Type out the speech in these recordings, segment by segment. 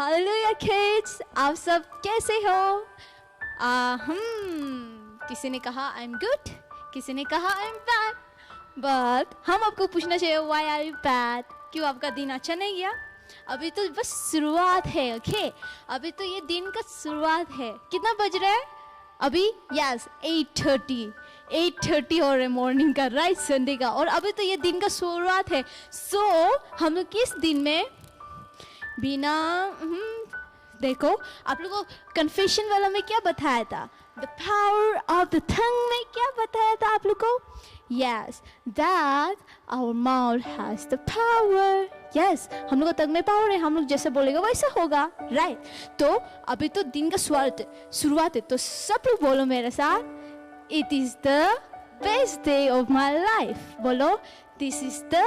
Hallelujah kids, आप सब कैसे हो? किसी ने कहा आई एम गुड, किसी ने कहा आई एम बैड, बट हम आपको पूछना चाहिए व्हाई आर यू बैड? क्यों आपका दिन अच्छा नहीं गया? अभी तो बस शुरुआत है, ओके? अभी तो ये दिन का शुरुआत है। कितना बज रहा है अभी? यस 8:30 हो रहे मॉर्निंग का, राइट, संडे का। और अभी तो ये दिन का शुरुआत है। सो हम लोग किस दिन में बिना देखो, आप लोगों को कन्फेशन वाला में क्या बताया था? The power of the tongue में क्या बताया था आप लोग को? Yes, that our mouth has the power. Yes, हम लोग को टंग में पावर है, हम लोग जैसे बोलेगा वैसा होगा, राइट? तो अभी तो दिन का शुरुआत है, तो सब लोग बोलो मेरे साथ, it is the best day of my life. बोलो, this is the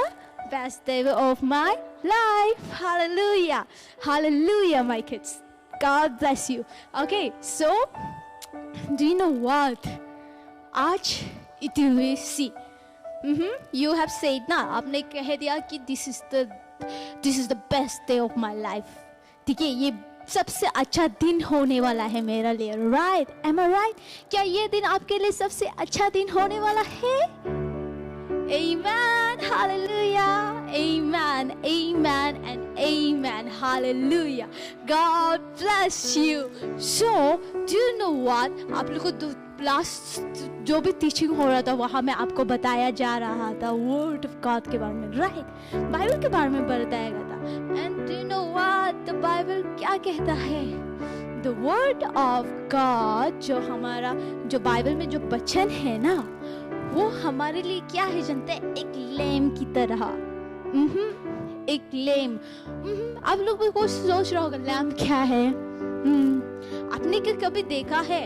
best day of my life. Hallelujah, hallelujah, my kids. God bless you. Okay, so do you know what? आज it will be see. You have said ना, आपने कह दिया कि this is the best day of my life. ठीक है, ये सबसे अच्छा दिन होने वाला है मेरे लिए, right? Am I right? क्या ये दिन आपके लिए सबसे अच्छा दिन होने वाला है? Amen, hallelujah, amen, amen and amen, hallelujah. God bless you. So, do you know what? आप लोगों को लास्ट जो भी टीचिंग हो रहा था वहाँ में आपको बताया जा रहा था वर्ड ऑफ गॉड के बारे में, राइट? बाइबल के बारे में बताया गया था। And do you know what the Bible क्या कहता है? द वर्ड ऑफ गॉड, जो बाइबल में जो वचन है ना, वो हमारे लिए क्या है जानते हैं? एक लैम की तरह। एक लैम। आप लोग भी कुछ सोच रहा होगा लैम क्या है? आपने कभी देखा है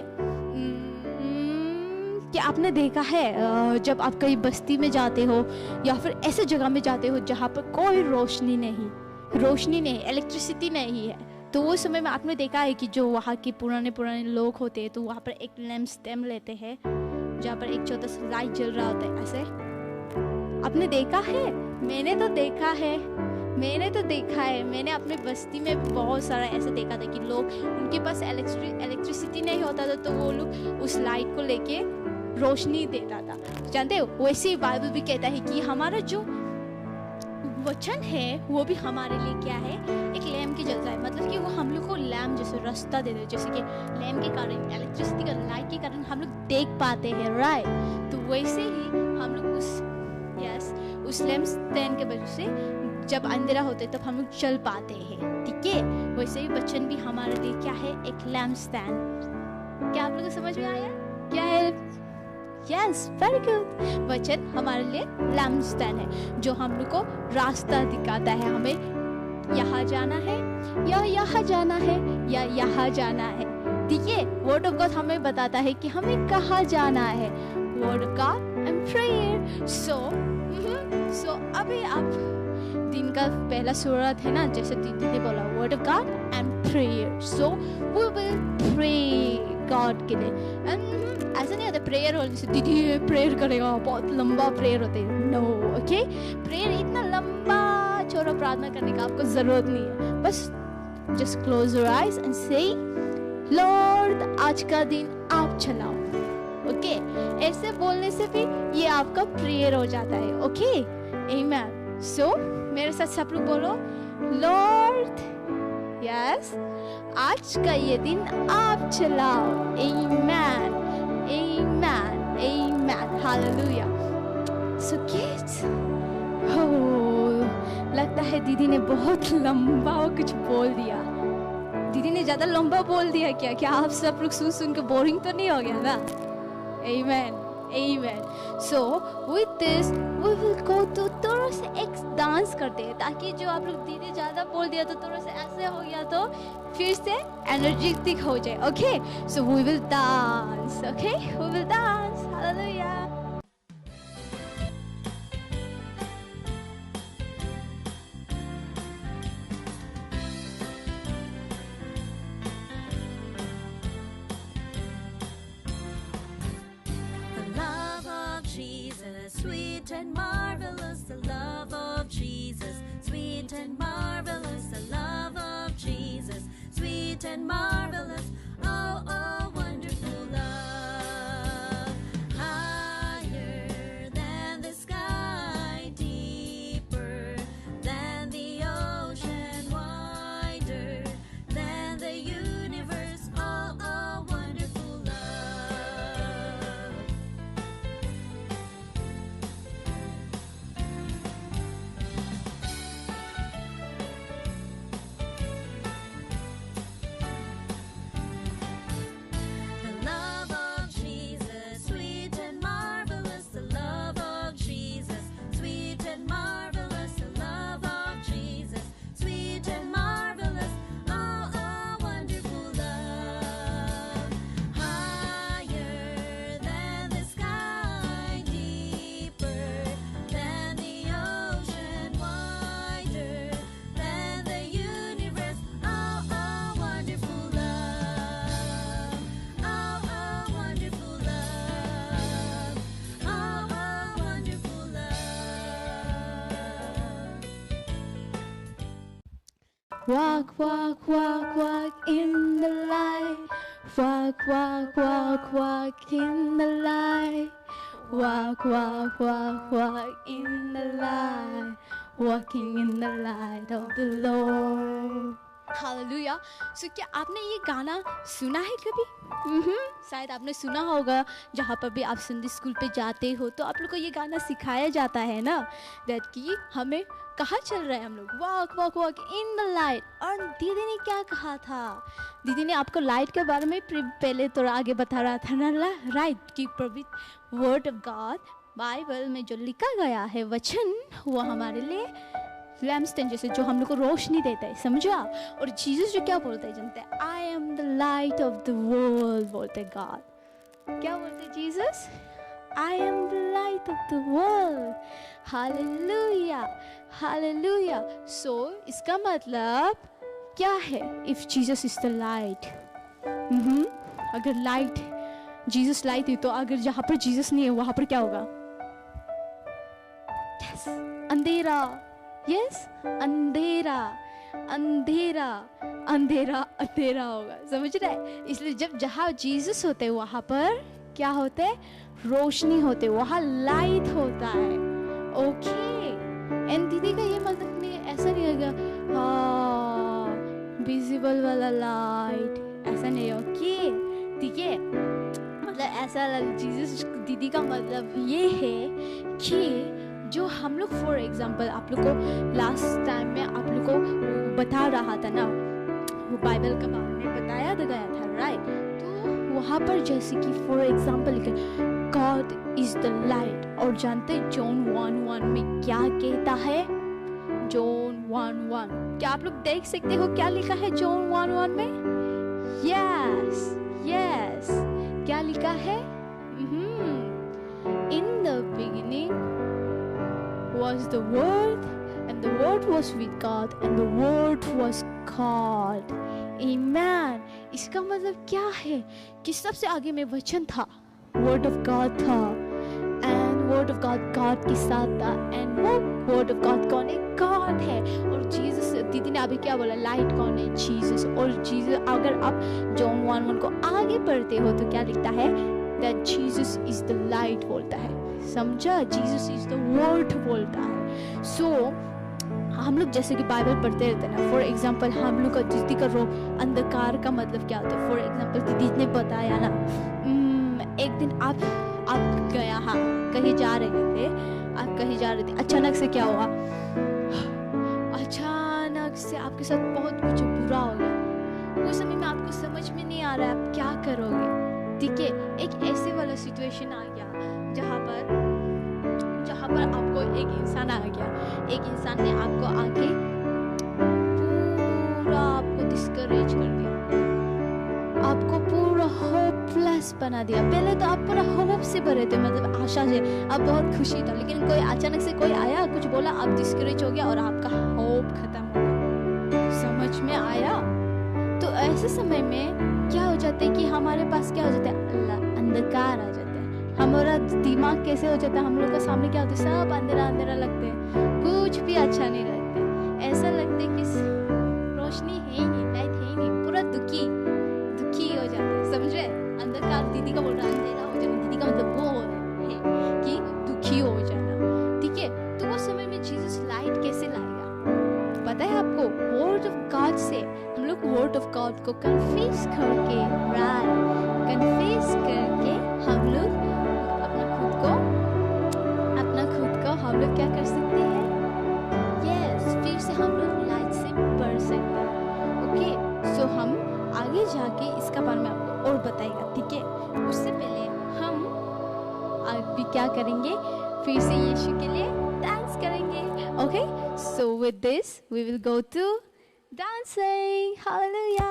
कि आपने देखा है जब आप कहीं बस्ती में जाते हो या फिर ऐसे जगह में जाते हो जहाँ पर कोई रोशनी नहीं, इलेक्ट्रिसिटी नहीं है, तो वो समय में आपने देखा है कि जो वहाँ के पुराने लोग होते हैं तो वहाँ पर एक लैम्प स्टैम्प लेते हैं जहाँ पर एक छोटा सा लाइट जल रहा होता है। ऐसे आपने देखा है? मैंने तो देखा है। मैंने अपने बस्ती में बहुत सारा ऐसे देखा था कि लोग, उनके पास इलेक्ट्रिसिटी नहीं होता था तो वो लोग उस लाइट को लेके रोशनी देता था। जानते हो, वैसे ही बाइबल भी कहता है कि हमारा जो वचन है वो भी हमारे लिए क्या है? एक लैम्प की जलता है। मतलब कि वो हम लोग को लैम्प जैसे रास्ता दे दे, जैसे कि लैम्प के कारण, इलेक्ट्रिसिटी का लाइट के कारण हम लोग देख पाते हैं, राइट? तो वैसे ही हम लोग उस लैम्प स्टैंड के वजह से जब अंधेरा होता है तब हम लोग चल पाते हैं, ठीक है? वैसे ही वचन भी हमारे लिए क्या है? एक लैम्प स्टैंड। क्या आप लोगों को समझ में आया क्या है? Yes, very good. वचन हमारे लिए लैम्प स्टैंड है जो हम लोग को रास्ता दिखाता है, हमें यहाँ जाना है या यहाँ जाना है या यहाँ जाना है, ठीक है? वर्ड ऑफ गॉड हमें बताता है कि हमें कहाँ जाना है। Word of God and prayer. So अभी आप दिन का पहला शुरुआत है ना, जैसे दीदी ने बोला word of God and prayer. So we will pray God के लिए। एंड ऐसा नहीं होता प्रेयर हो जैसे दीदी प्रेयर करेगा, बहुत लंबा प्रेयर होता है। No, okay? प्रेयर इतना लंबा छोटा प्रार्थना करने का आपको जरूरत नहीं है। बस just close your eyes and से लॉर्ड आज का दिन आप चलाओ, ओके? ऐसे बोलने से भी ये आपका प्रेयर हो जाता है, ओके? आमीन। सो मेरे साथ सब लोग बोलो, लॉर्ड, यस, आज का ये दिन आप चलाओ। आमीन, आमीन, आमीन, हालेलुया। सो किड्स, लगता है दीदी ने बहुत लंबा कुछ बोल दिया। दीदी ने ज्यादा लंबा बोल दिया क्या आप सब लोग सुन के बोरिंग तो नहीं हो गया ना? Amen, amen. So with this we will go to थोड़ा से एक डांस करते हैं, ताकि जो आप लोग दीदी ज्यादा बोल दिया तो थोड़ा से ऐसे हो गया तो फिर से एनर्जेटिक हो जाए, okay? So we will dance, okay? We will dance, hallelujah. Sweet and marvelous, the love of Jesus. Sweet and marvelous, the love of Jesus. sweet and marvelous. Oh, oh, wonderful love. Higher than the sky, deeper than the ocean, wider than the universe. Oh, oh, wonderful love. The love of Jesus, sweet and marvelous. The love of Jesus, sweet and marvelous. The love of Jesus, sweet and marvelous. Oh, oh, wonderful love. Higher than the sky, deeper than the ocean, wider than the universe. Oh, oh, wonderful love. Oh, oh, wonderful love. Oh, oh, wonderful love. Walk, walk, walk, walk in the light. Walk, walk, walk, walk in the light. Walk, walk, walk, walk in the light. Walking in the light of the Lord. Hallelujah. So क्या आपने ये गाना सुना है कभी? शायद आपने सुना होगा। जहाँ पर भी आप संडे स्कूल पे जाते हो तो आप लोग को ये गाना सिखाया जाता है ना, दैट कि हमें कहाँ चल रहे हैं हम लोग, walk walk walk in the light. और दीदी ने क्या कहा था? दीदी ने आपको लाइट के बारे में पहले थोड़ा आगे बता रहा था ना, राइट, कि पवित्र वर्ड ऑफ गॉड, बाइबल में जो लिखा गया है वचन, वो हमारे लिए लैम्पस्टैंड जैसे जो हम लोग को रोशनी देता है, समझा? और जीसस जो क्या बोलते हैं जानते हैं? I am the light of the world बोलते गॉड। क्या बोलते Jesus? I am the light of the world. Hallelujah, hallelujah. So इसका मतलब क्या है? If Jesus is the light, अगर लाइट, जीसस लाइट है, तो अगर जहाँ पर जीसस नहीं है वहाँ पर क्या होगा? yes, अंधेरा। यस, अंधेरा, अंधेरा, अंधेरा, अंधेरा होगा, समझ रहे? इसलिए जब जहाँ जीसस होते हैं वहाँ पर क्या होते हैं? रोशनी होते, वहाँ लाइट होता है। ओके, एंड दीदी का ये मतलब नहीं, ऐसा नहीं होगा विजिबल वाला लाइट, ऐसा नहीं। ओके, ठीक है, मतलब ऐसा जीसस दीदी का मतलब ये है कि जो हम लोग, फॉर एग्जाम्पल आप लोग को लास्ट टाइम में आप लोग को बता रहा था ना, वो बाइबल के बारे में बताया गया था, राइट? तो वहाँ पर जैसे कि for example God is the light, और जानते जॉन 1:1 में क्या कहता है? जॉन 1:1, क्या आप लोग देख सकते हो क्या लिखा है जॉन 1:1 में? यस, यस, क्या लिखा है? In the beginning was the word, and the word was with God, and the word was God. Amen. इसका मतलब क्या है? कि सबसे आगे में वचन था, word of God था, and word of God God के साथ था, and वो word of God कौन है? God है। और जीसस, दीदी ने अभी क्या बोला? लाइट कौन है? जीसस। और जीसस, अगर आप जॉन 1:1 को आगे पढ़ते हो तो क्या लिखता है? that Jesus is the light बोलता है, समझा? जीसस इज द वर्ड बोलता है। सो हम लोग जैसे कि बाइबल पढ़ते रहते हैं ना, फॉर एग्जाम्पल हम लोग का दीदी का रो अंधकार का मतलब क्या होता है? फॉर एग्जाम्पल दीदी ने बताया ना, एक दिन आप गया, हाँ, कहीं जा रहे थे, आप कहीं जा रहे थे, अचानक से क्या हुआ? अचानक से आपके साथ बहुत कुछ बुरा हो गया। उस समय में आपको समझ में नहीं आ रहा है आप क्या करोगे, ठीक है? एक ऐसे वाला सिचुएशन आ गया जहाँ पर आपको एक इंसान आ गया, एक इंसान ने आपको आके पूरा आपको डिस्करेज कर दिया, आपको पूरा होपलेस बना दिया। पहले तो आप पूरा होप से भरे थे, मतलब आशा से, आप बहुत खुशी था, लेकिन कोई अचानक से कोई आया, कुछ बोला, आप डिस्करेज हो गया और आपका होप खत्म हो गया। समझ में आया? तो ऐसे समय में क्या हो जाता है कि हमारे पास क्या हो जाता है? अंधकार आ जाता है। हमारा दिमाग कैसे हो जाता है? हम लोग का सामने क्या होता है? सब अंधेरा अंधेरा लगते हैं, कुछ भी अच्छा नहीं लगता, ऐसा लगता है कि रोशनी है ही नहीं, लाइट है ही नहीं, पूरा दुखी दुखी हो जाता है, समझ रहे? अंधकार दीदी का बोल रहा है, अंधेरा हो जाना, दीदी का मतलब वो है कि दुखी हो जाना, ठीक है? तो वो समय में जीसस लाइट कैसे लाएगा पता है आपको? वर्ड ऑफ गॉड से। हम लोग वर्ड ऑफ गॉड को कन्फेस करके, कन्फेस करके हम लोग अपना खुद को हम लोग क्या कर सकते हैं? यस, फिर से हम लोग लाइट से बढ़ सकते हैं। ओके, सो हम आगे जाके इसका बारे में आपको और बताएगा, ठीक है? उससे पहले हम अभी क्या करेंगे? फिर से यीशु के लिए डांस करेंगे। Okay, so with this we will go to dancing. Hallelujah.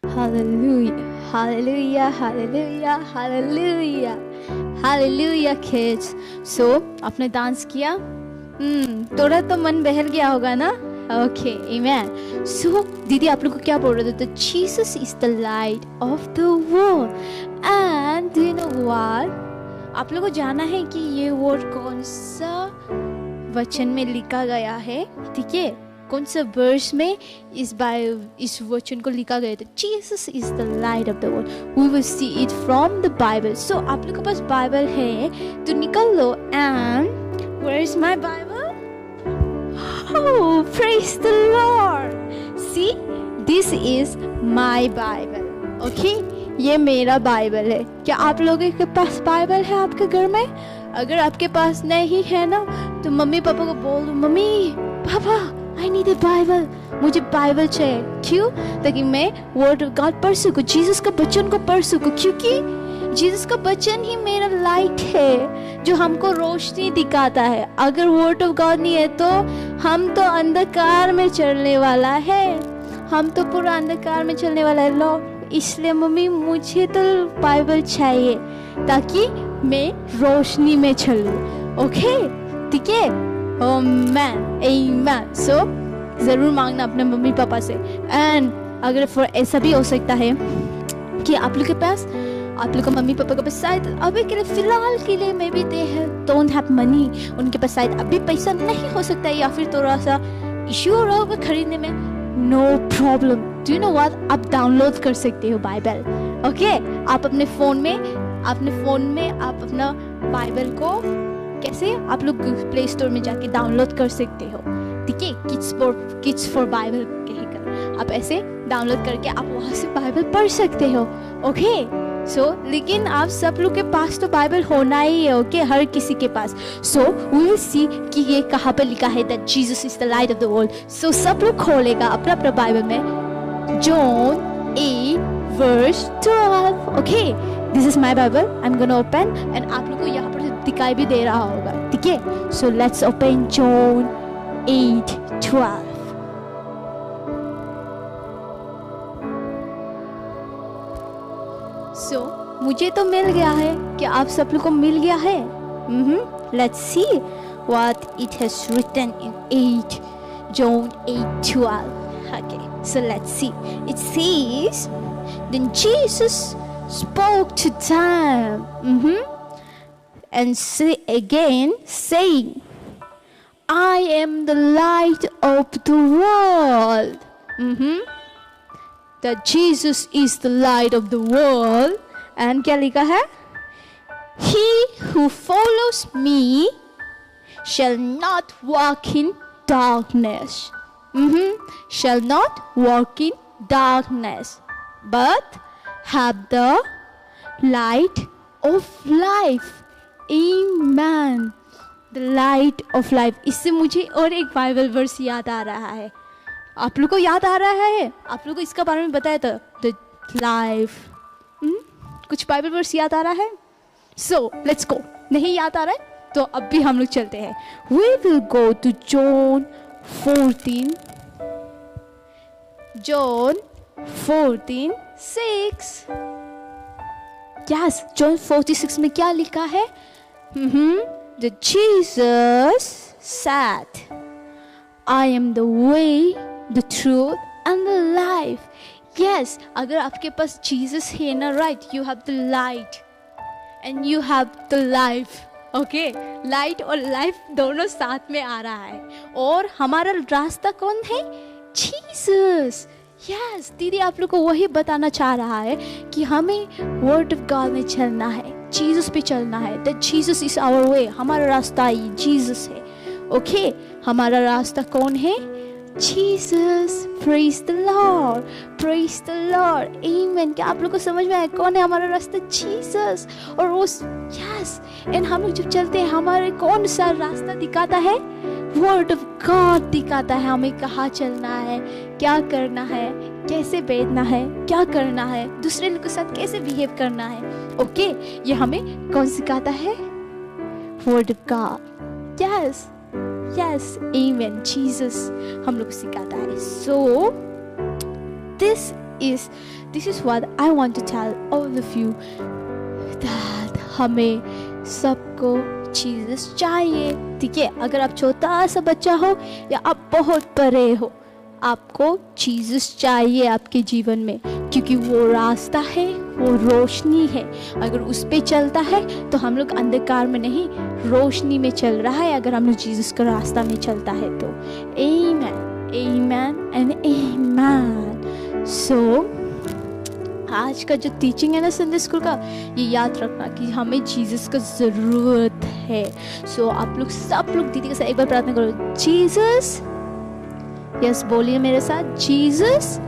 Hallelujah, hallelujah, hallelujah, hallelujah, hallelujah kids. So, आपने डांस किया? थोड़ा तो मन बहल गया होगा ना? Okay, amen. So, दीदी आप लोग को क्या बोल रहे थे? Jesus is the light of the world. And do you know what? आप लोग को जाना है कि ये वर्ड कौन सा वचन में लिखा गया है, ठीक है? कौन सा वर्स में इस वचन को लिखा गया था? Jesus is the light of the world. We will see it from the Bible. So आप लोग के पास बाइबल है तो निकल लो। And where is my Bible? Oh, praise the Lord. See, this is my Bible. Okay, ये मेरा Bible है। क्या आप लोगों के पास बाइबल है आपके घर में? अगर आपके पास नहीं है ना तो मम्मी पापा को बोल दो, mummy papa I need a Bible. मुझे बाइबल चाहिए। क्यों? ताकि मैं वर्ड ऑफ गॉड पढ़ सकूं, जीसस का वचन को पढ़ सकूं, क्योंकि जीसस का वचन ही मेरा लाइट है जो हमको रोशनी दिखाता है। अगर वर्ड ऑफ गॉड नहीं है तो हम तो अंधकार में चलने वाला है, हम तो पूरा अंधकार में चलने वाला है। लो, इसलिए मम्मी मुझे तो बाइबल चाहिए ताकि मैं रोशनी में चलूं। ओके, ठीक है? Amen, amen. So जरूर मांगना अपने मम्मी पापा से। एंड अगर फॉर ऐसा भी हो सकता है कि आप लोग के पास, आप लोग का मम्मी पापा के पास शायद अभी के लिए फिलहाल के लिए may be they don't have money, उनके पास शायद अभी पैसा नहीं हो सकता है या फिर थोड़ा सा इश्यू हो रहा होगा खरीदने में। No problem, do you know what, आप डाउनलोड कर सकते हो बाइबल। ओके, आप अपने फोन में आप अपना बाइबल को कैसे आप लोग प्ले स्टोर में जाके डाउनलोड कर सकते हो, ठीक है? किड्स फॉर बाइबल कहकर आप ऐसे डाउनलोड करके आप वहां से बाइबल पढ़ सकते हो। ओके, लेकिन आप सब लोग के पास तो बाइबल होना ही है, ओके, हर किसी के पास. सो वी विल सी कि ये कहाँ पर लिखा है that Jesus is the light of the world. So सब लोग खोलेगा अपना अपना बाइबल में John 8 verse 12. Okay, this is my Bible. I am gonna open and आप लोग को यहाँ पर दिखाई भी दे रहा होगा, ठीक है. So let's open John 8:12. मुझे तो मिल गया है, क्या आप सब लोग को मिल गया है? Let's see what it has written in John 8:12. Okay, so let's see. It says, then Jesus spoke to them, and again saying, I am the light of the world. That Jesus is the light of the world. And क्या लिखा है? He who follows me shall not walk in darkness. Shall not walk in darkness, but have the light of life. Amen. The light of life. इससे मुझे और एक Bible verse याद आ रहा है. आप लोग को याद आ रहा है? आप लोग को इसका बारे में बताया था, the life. कुछ बाइबल वर्स याद आ रहा है? So let's go. नहीं याद आ रहा है तो अब भी हम लोग चलते हैं. We will go to John 14. John 14:6. Yes, John 46 में क्या लिखा है? The Jesus said, I am the way, the truth and the life. Yes, अगर आपके पास जीसस है ना, right, you have the light and you have the life. Okay, light और life दोनों साथ में आ रहा है. और हमारा रास्ता कौन है? जीसस. यस, दीदी आप लोग को वही बताना चाह रहा है कि हमें वर्ड ऑफ गॉड में चलना है, जीसस पे चलना है. That Jesus is our way. हमारा रास्ता ही जीसस है. ओके, हमारा रास्ता कौन है? Jesus. Praise the Lord. Praise the Lord. Amen. क्या आप लोग को समझ में आया कौन है हमारा रास्ता? Jesus. और उस yes. एंड हम लोग जब चलते हैं हमारे कौन सा रास्ता दिखाता है? Word of God दिखाता है हमें कहाँ चलना है, क्या करना है, कैसे बैठना है, क्या करना है, दूसरे लोग के साथ कैसे बिहेव करना है. ओके, ये हमें कौन सिखाता है? Word of God. Yes. Yes, amen. Jesus हम लोग सिखाता है. So this is what I want to tell all of you, that हमें सबको Jesus चाहिए. ठीक है, अगर आप छोटा सा बच्चा हो या आप बहुत बड़े हो, आपको जीसस चाहिए आपके जीवन में, क्योंकि वो रास्ता है, वो रोशनी है. अगर उस पे चलता है तो हम लोग अंधकार में नहीं, रोशनी में चल रहा है. अगर हम लोग जीसस का रास्ता में चलता है तो. आमेन, आमेन एंड आमेन. सो आज का जो टीचिंग है ना संडे स्कूल का, ये याद रखना कि हमें जीसस का ज़रूरत है. सो आप लोग सब लोग दीदी के साथ एक बार प्रार्थना करो. जीसस, यस बोलिए मेरे साथ, Jesus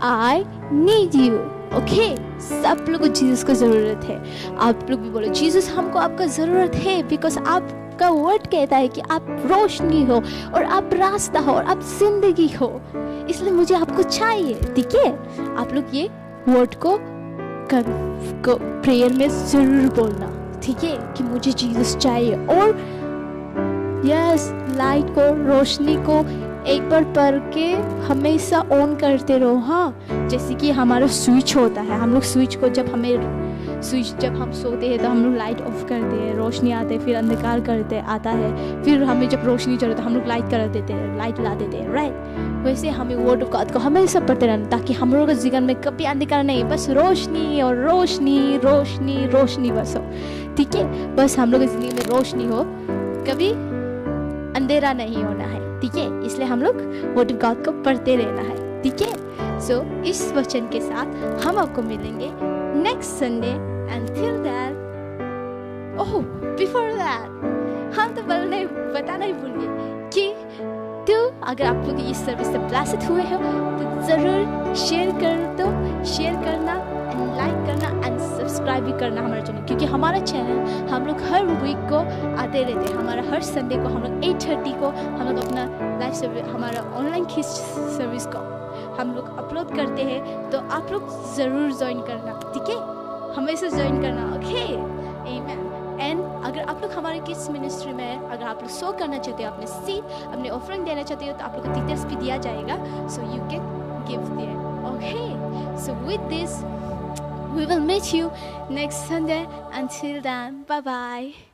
I need you. Okay, सब लोग को जीसस का ज़रूरत है. आप लोग भी बोलो, जीसस हमको आपका ज़रूरत है, बिकॉज आपका वर्ड कहता है कि आप रोशनी हो और आप रास्ता हो और आप जिंदगी हो, इसलिए मुझे आपको चाहिए. ठीक है, आप लोग ये वर्ड को प्रेयर में ज़रूर बोलना. ठीक है, कि मुझे जीसस चाहिए. और यस, लाइट को, रोशनी को एक बार पढ़ के हमेशा ऑन करते रहो. हाँ, जैसे कि हमारा स्विच होता है, हम लोग स्विच को जब हम सोते हैं तो हम लोग लाइट ऑफ करते हैं, रोशनी आते हैं, फिर अंधकार करते आता है, फिर हमें जब रोशनी चाहिए तो हम लोग लाइट कर देते हैं, लाइट ला देते हैं, राइट. वैसे हमें वर्ड ऑफ गॉड को हमेशा पढ़ते रहना, ताकि हम लोगों के जीवन में कभी अंधकार नहीं, बस रोशनी और रोशनी, रोशनी रोशनी बस हो. ठीक है, बस हम लोग की जिंदगी में रोशनी हो, कभी अंधेरा नहीं होना है. ठीक है, इसलिए हम लोग वर्ड ऑफ गॉड को पढ़ते रहना है. ठीक है, सो इस वचन के साथ हम आपको मिलेंगे next Sunday. And till that, oh before that हम तो बताना ही भूल गए कि तो अगर आप लोग इस सर्विस से ब्लेस्ड हुए हो तो ज़रूर शेयर कर दो. शेयर करना एंड लाइक करना एंड सब्सक्राइब भी करना हमारा चैनल, क्योंकि हमारा चैनल हम लोग हर वीक को आते रहते हैं। हमारा हर संडे को हम लोग 8:30 को हम लोग अपना लाइव सर्विस, हमारा ऑनलाइन खींच सर्विस को हम लोग अपलोड करते हैं। तो आप लोग ज़रूर ज्वाइन करना, ठीक है? हमेशा ज्वाइन करना, ओके? आमीन। एंड अगर आप लोग हमारे किड्स मिनिस्ट्री में अगर आप लोग शो करना चाहते हो, अपने सीड, अपने ऑफरिंग देना चाहते हो, तो आप लोग को डिटेल्स भी दिया जाएगा, so you can give their, okay? So with this we will meet you next Sunday. Until then, bye bye.